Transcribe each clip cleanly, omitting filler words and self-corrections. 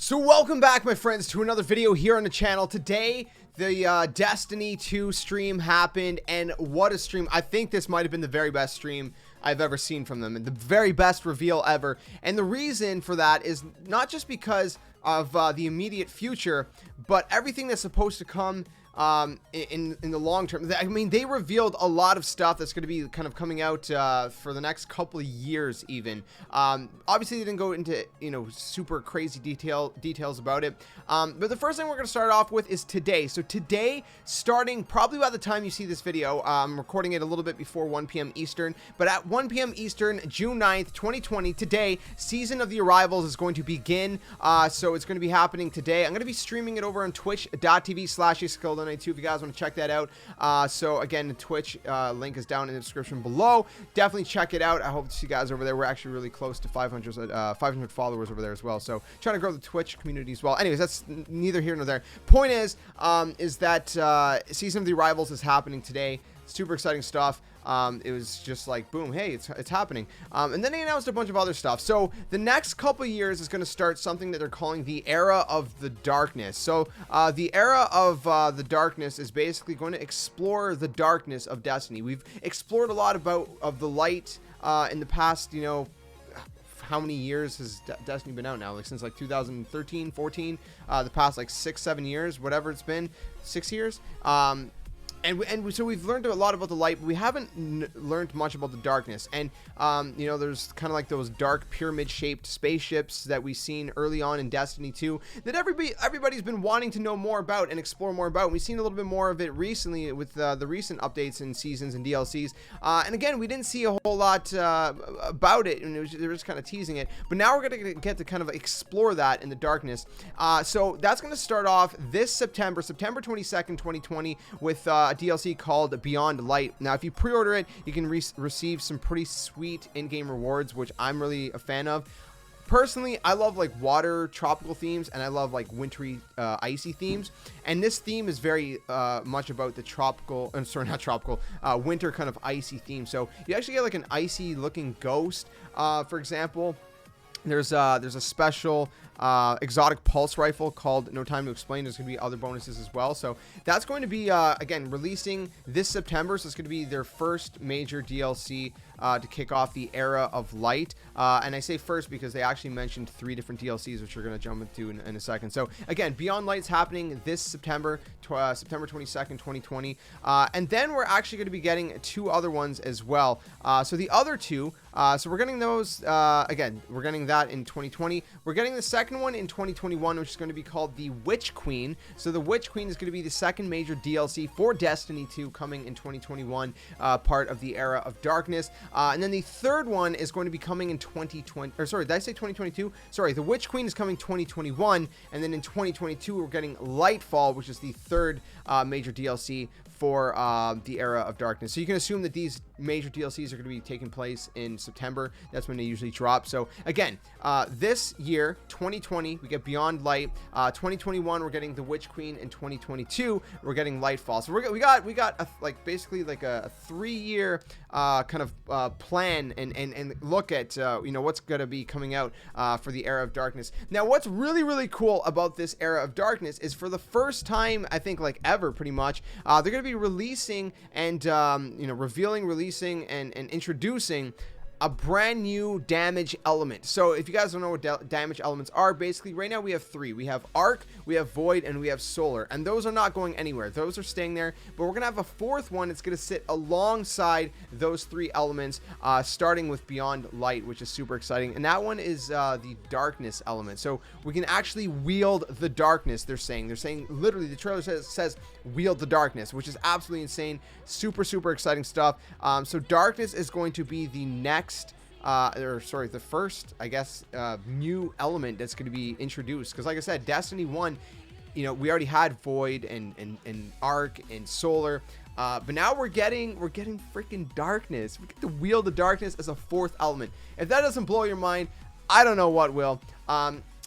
So welcome back, my friends, to another video here on the channel. Today, the Destiny 2 stream happened, and what a stream. I think this might have been the very best stream I've ever seen from them, and the very best reveal ever. And the reason for that is not just because of the immediate future, but everything that's supposed to come in the long term. I mean, they revealed a lot of stuff that's going to be kind of coming out for the next couple of years even. Obviously they didn't go into, you know, super crazy details about it, but the first thing we're going to start off with is today. So today, starting probably by the time you see this video, I'm recording it a little bit before 1 p.m. Eastern, but at 1 p.m. Eastern, June 9th, 2020, today, Season of the Arrivals is going to begin. So it's going to be happening today. I'm going to be streaming it over on twitch.tv/JSkeleton if you guys want to check that out. So again, the Twitch link is down in the description below. Definitely check it out. I hope to see you guys over there. We're actually really close to 500 followers over there as well, so trying to grow the Twitch community as well. Anyways, that's neither here nor there. Point is that Season of the Arrivals is happening today. Super exciting stuff. It was just like, boom, hey, it's happening. And then they announced a bunch of other stuff. So the next couple of years is going to start something that they're calling the Era of the Darkness. So the Era of the Darkness is basically going to explore the darkness of Destiny. We've explored a lot of the light in the past, you know. How many years has Destiny been out now? Like since like 2013, 14, the past like 6-7 years, whatever it's been, 6 years. And so we've learned a lot about the light, but we haven't learned much about the darkness. And, you know, there's kind of like those dark pyramid-shaped spaceships that we've seen early on in Destiny 2 that everybody's been wanting to know more about and explore more about. We've seen a little bit more of it recently with the recent updates and seasons and DLCs. And again, we didn't see a whole lot about it, and they were just kind of teasing it. But now we're going to get to kind of explore that in the darkness. So that's going to start off this September 22nd, 2020, with a DLC called Beyond Light. Now, if you pre-order it, you can receive some pretty sweet in-game rewards, which I'm really a fan of. Personally, I love like water tropical themes, and I love like wintry icy themes, and this theme is very much about the tropical, not tropical, winter kind of icy theme. So you actually get like an icy looking ghost, for example. There's a special exotic pulse rifle called No Time to Explain. There's going to be other bonuses as well. So that's going to be, again, releasing this September. So it's going to be their first major DLC to kick off the Era of Light. And I say first because they actually mentioned 3 different DLCs, which we're going to jump into in a second. So again, Beyond Light's happening this September, September 22nd, 2020. And then we're actually going to be getting 2 other ones as well. So the other 2, so we're getting those, again, we're getting that in 2020. We're getting the second one in 2021, which is going to be called the Witch Queen. So the Witch Queen is going to be the second major DLC for Destiny 2 coming in 2021, part of the Era of Darkness. And then the third one is going to be coming in 2020, or sorry, did I say 2022? Sorry, the Witch Queen is coming 2021, and then in 2022 we're getting Lightfall, which is the third major DLC for the Era of Darkness. So you can assume that these major DLCs are going to be taking place in September. That's when they usually drop. So again, this year, 2020, we get Beyond Light. 2021, we're getting the Witch Queen. In 2022, we're getting Lightfall. So we got like basically like a 3-year kind of plan and look at you know, what's going to be coming out for the Era of Darkness. Now, what's really cool about this Era of Darkness is for the first time, I think like ever, pretty much, they're going to be releasing and you know, releasing and introducing a brand new damage element. So if you guys don't know what damage elements are, basically right now we have 3. We have Arc, we have Void, and we have Solar, and those are not going anywhere. Those are staying there, but we're gonna have a 4th one that's gonna sit alongside those 3 elements, starting with Beyond Light, which is super exciting. And that one is the Darkness element. So we can actually wield the darkness. They're saying literally, the trailer says wield the darkness, which is absolutely insane. Super exciting stuff. So Darkness is going to be the next the first, I guess, new element that's going to be introduced, because like I said, Destiny 1, you know, we already had Void and Arc and Solar, but now we're getting freaking Darkness. We get to wield the darkness as a 4th element. If that doesn't blow your mind, I don't know what will.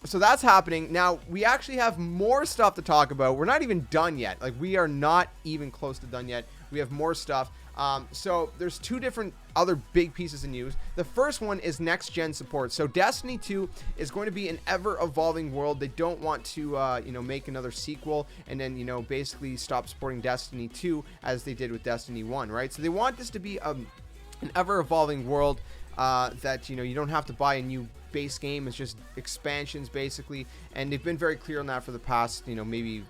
So that's happening. Now, we actually have more stuff to talk about. We're not even done yet. Like, we are not even close to done yet We have more stuff. So there's two different other big pieces of news. The first one is next gen support. So Destiny 2 is going to be an ever evolving world. They don't want to, make another sequel and then, basically stop supporting Destiny 2 as they did with Destiny 1, right? So they want this to be an ever evolving world that, you don't have to buy a new base game. It's just expansions basically. And they've been very clear on that for the past, maybe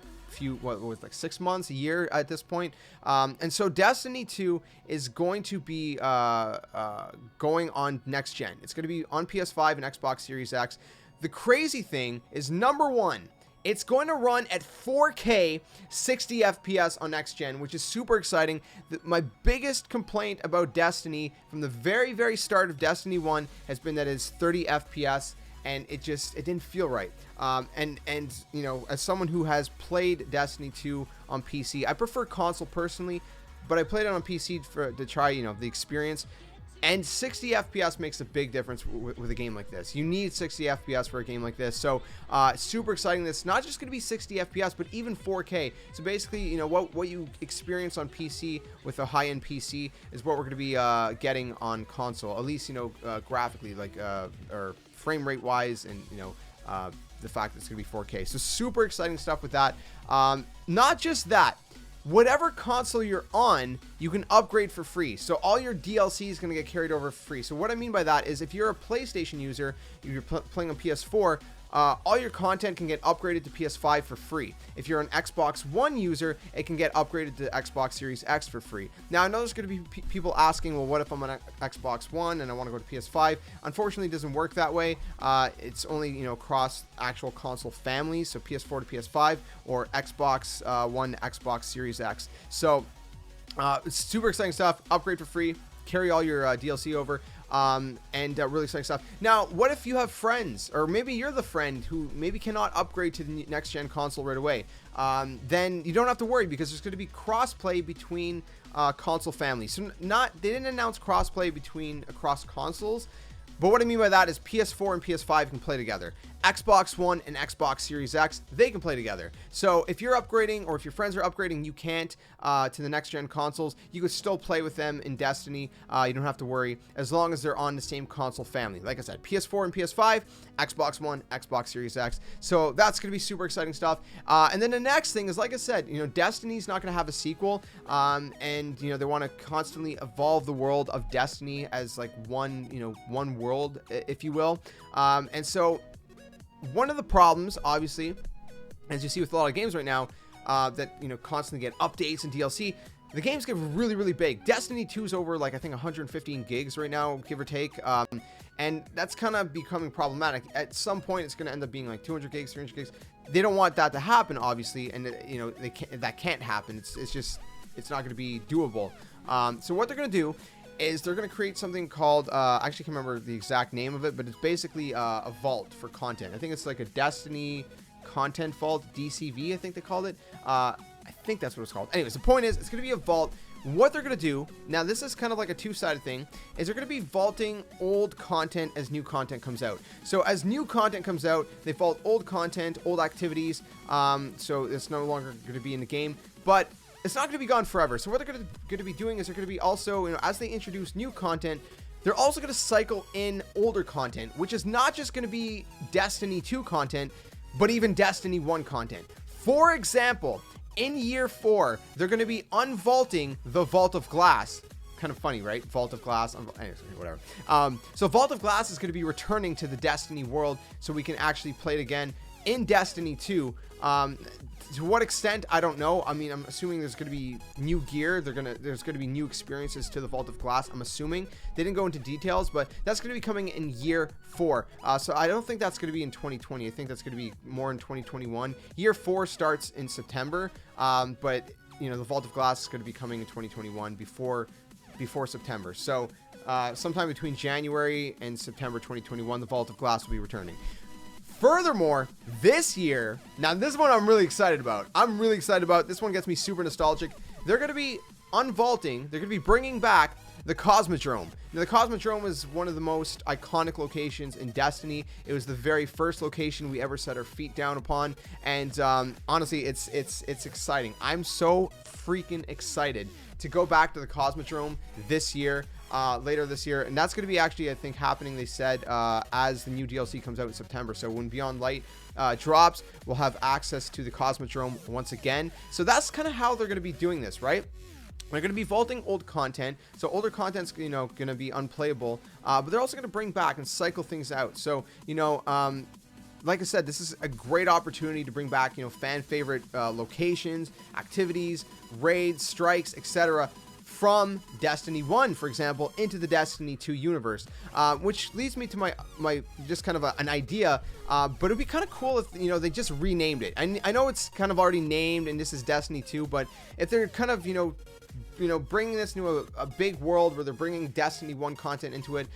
what was like 6 months, a year at this point. And so Destiny 2 is going to be going on next gen. It's going to be on PS5 and Xbox Series X. The crazy thing is, number one, it's going to run at 4K 60 FPS on next gen, which is super exciting. My biggest complaint about Destiny from the very, very start of Destiny 1 has been that it's 30 FPS. And it didn't feel right. And as someone who has played Destiny 2 on PC, I prefer console personally, but I played it on PC to try, the experience. And 60 FPS makes a big difference with a game like this. You need 60 FPS for a game like this. So super exciting. This not just going to be 60 FPS, but even 4K. So basically, what you experience on PC with a high-end PC is what we're going to be getting on console. At least, graphically, like or frame rate wise, and the fact that it's going to be 4K. So super exciting stuff with that. Not just that. Whatever console you're on, you can upgrade for free. So all your DLC is going to get carried over for free. So what I mean by that is, if you're a PlayStation user, you're playing on PS4, all your content can get upgraded to PS5 for free. If you're an Xbox One user, it can get upgraded to Xbox Series X for free. Now, I know there's going to be people asking, well, what if I'm on Xbox One and I want to go to PS5? Unfortunately, it doesn't work that way. It's only, across actual console families, so PS4 to PS5 or Xbox One to Xbox Series X. So it's super exciting stuff. Upgrade for free. Carry all your DLC over. And really exciting stuff. Now, what if you have friends, or maybe you're the friend who maybe cannot upgrade to the next gen console right away? Then you don't have to worry, because there's going to be crossplay between console families. So they didn't announce crossplay across consoles, but what I mean by that is PS4 and PS5 can play together. Xbox One and Xbox Series X, they can play together. So if you're upgrading, or if your friends are upgrading, you can't to the next gen consoles, you could still play with them in Destiny. You don't have to worry, as long as they're on the same console family. Like I said, PS4 and PS5, Xbox One, Xbox Series X. So that's going to be super exciting stuff. And then the next thing is, like I said, Destiny's not going to have a sequel. And they want to constantly evolve the world of Destiny as like one world, if you will. And so one of the problems, obviously, as you see with a lot of games right now, that constantly get updates and DLC, the games get really, really big. Destiny 2 is over, like, I think 115 gigs right now, give or take, and that's kind of becoming problematic. At some point, it's going to end up being like 200 gigs, 300 gigs. They don't want that to happen, obviously, and that can't happen. It's not going to be doable. So what they're going to do is they're going to create something called, I actually can't remember the exact name of it, but it's basically a vault for content. I think it's like a Destiny content vault, DCV, I think they called it. I think that's what it's called. Anyways, the point is, it's going to be a vault. What they're going to do, now this is kind of like a two-sided thing, is they're going to be vaulting old content as new content comes out. So as new content comes out, they vault old content, old activities, so it's no longer going to be in the game, but it's not going to be gone forever. So what they're going to be doing is they're going to be also, as they introduce new content, they're also going to cycle in older content, which is not just going to be Destiny 2 content, but even Destiny 1 content. For example, in year 4, they're going to be unvaulting the Vault of Glass. Kind of funny, right? Vault of Glass. Anyways, whatever. So Vault of Glass is going to be returning to the Destiny world, so we can actually play it again in Destiny 2. To what extent, I don't know. I mean, I'm assuming there's going to be new gear. There's going to be new experiences to the Vault of Glass. I'm assuming. They didn't go into details, but that's going to be coming in year 4. So I don't think that's going to be in 2020. I think that's going to be more in 2021. Year 4 starts in September, but the Vault of Glass is going to be coming in 2021 before September. So sometime between January and September 2021, the Vault of Glass will be returning. Furthermore, this year, now this one I'm really excited about. This one gets me super nostalgic. They're going to be unvaulting, they're going to be bringing back the Cosmodrome. Now, the Cosmodrome is one of the most iconic locations in Destiny. It was the very first location we ever set our feet down upon, and honestly, it's exciting. I'm so freaking excited to go back to the Cosmodrome this year. Later this year, and that's going to be actually, I think, happening, they said, as the new DLC comes out in September. So when Beyond Light drops, we'll have access to the Cosmodrome once again. So that's kind of how they're going to be doing this, right? They're going to be vaulting old content, so older content's, you know, going to be unplayable, but they're also going to bring back and cycle things out. So, you know, like I said, this is a great opportunity to bring back, you know, fan favorite locations, activities, raids, strikes, etc. from Destiny 1, for example, into the Destiny 2 universe, which leads me to my just kind of an idea, but it'd be kind of cool if, you know, they just renamed it. I know it's kind of already named and this is Destiny 2, but if they're kind of, you know, bringing this into a big world where they're bringing Destiny 1 content into it,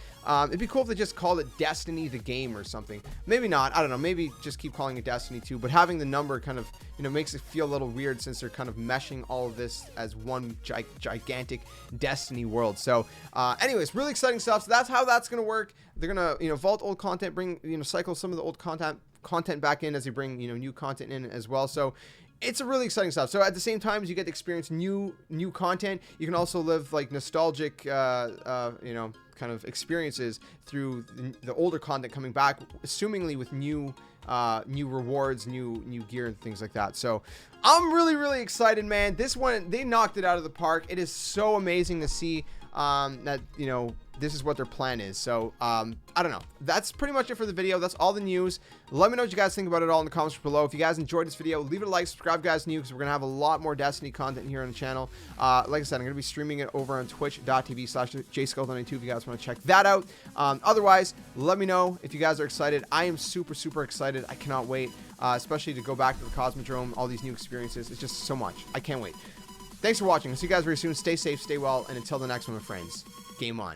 it'd be cool if they just called it Destiny the Game or something. Maybe not, I don't know, maybe just keep calling it Destiny 2, but having the number kind of, you know, makes it feel a little weird since they're kind of meshing all of this as one gigantic Destiny world. So anyways, really exciting stuff. So that's how that's going to work. They're going to, you know, vault old content, bring, you know, cycle some of the old content back in as they bring, you know, new content in as well. So it's a really exciting stuff. So at the same time as you get to experience new content, you can also live like nostalgic, you know, kind of experiences through the older content coming back, assumingly with new rewards, new gear and things like that. So I'm really excited, man. This one, they knocked it out of the park. It is so amazing to see that, you know, this is what their plan is. So I don't know, that's pretty much it for the video. That's all the news. Let me know what you guys think about it all in the comments below. If you guys enjoyed this video, leave it a like, subscribe, guys, new, because we're gonna have a lot more Destiny content here on the channel. Like I said, I'm gonna be streaming it over on twitch.tv/JSkeleton92 if you guys want to check that out. Otherwise, let me know if you guys are excited. I am super excited. I cannot wait, especially to go back to the Cosmodrome, all these new experiences. It's just so much. I can't wait. Thanks for watching. I'll see you guys very soon. Stay safe, stay well, and until the next one, my friends, game on.